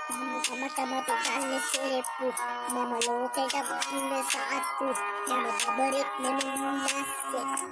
Tama-tama pagkain serepu, mamaloke ka pagkain sa atu, mamabarik na nunase,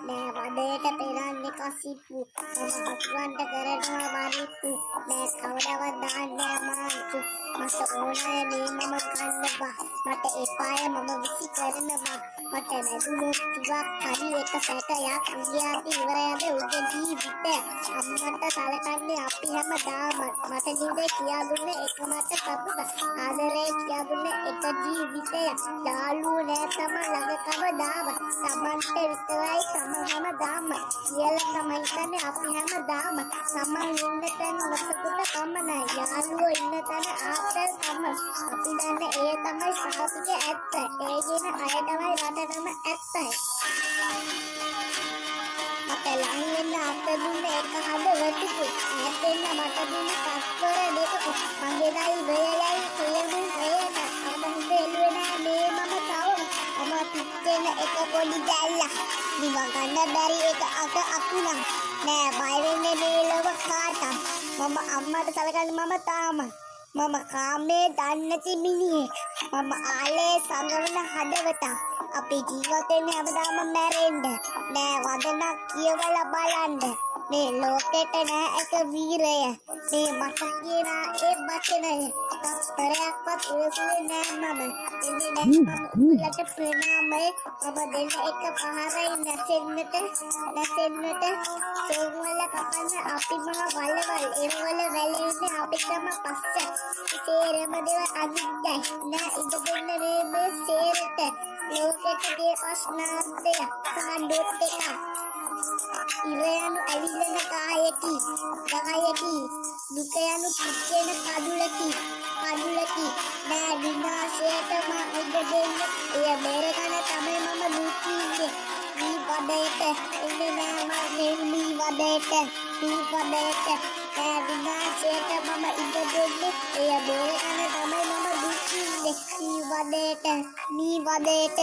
na wadeta perane kasipu, mamahatuan da karana maripu, na kawadawadan na manchu, mata ona ne mama kannaba, mata epaya mama visi karanaba, mata naduno tuwa kari eka sakayak ugyati iwarayade uge ජීවිතය අම්මට සලකන්නේ අපි හැමදාම මට නිදේ කියා දුන්නේ එකමත කපුට ආදරේ කියා දුන්නේ එක ජීවිතය යාළුවෝ නෑ තම ළඟ කවදාම තමන්ට විතරයි තම හැමදාම කියලා තමයි හිතන්නේ අපි හැමදාම තමන් ඉන්න තැන ඔසකට පමණයි යාළුවෝ ඉන්න තැන ආපල් තමයි අපි දන්නේ ඒ තමයි සහතික ඇත්ත ඒ කියන අය තමයි රටටම ඇත්තයි මට ලං වෙන්න අත දුන්න එක හදවතක ඈත් වෙන්න මට දුන්න පස්වර දෙකක මගේ දයි වෙයයි කියමු වේන අමහිත එළුවේ නෑ මේ මම තව මම පිටේන එක පොඩි දැල්ලා නිව ගන්න බැරි එක අත අකුණක් නෑ බය වෙන්නේ මේ ලොව කාටත් මම අම්මට සලකන්නේ මම තාම මම කාමේ දන්නේ නැති මිනිහෙක් මම ආලේ සංගවන හදවතක් අපේ ජීවිතේ හැමදාම මැරෙන්න නෑ වදනක් කියවලා බලන්න මේ ලෝකෙට නෑ එක වීරය මේ මට කියන ඒ වචනය තත්පරයක්වත් ඉවසුවේ නෑ මම එන්නේ නෑ මම උඹලට ප්‍රණාමය මම දෙන්න එක පහරයි නැසෙන්නට සෝමවල කපන්න අපි මහ වලවල් ඒවල වැලෙන්නේ අපි තම පස්ස තේරෙම දේව අනිද්දයි නෑ ඉඳ දෙන්න මේ සේරට ලෝකෙට ගේ ප්‍රශ්නාන්තය සාන්ඩොත් එක ඉරයනු ඇවිලෙන කායකි ගහයකි දුක යනු පිච්චෙන කඩුලකි නෑ විනාශයටම ඉඩ දෙන්න එය බේරගන්න තමයි මම දුක්ඛියේ මේ වදේට එන්නේ නෑ මම මේ වදේට නෑ විනාශයට මම ඉඩ දෙන්නේ එය බේරගන්න තමයි මම දුක්ඛියේ මේ වදේට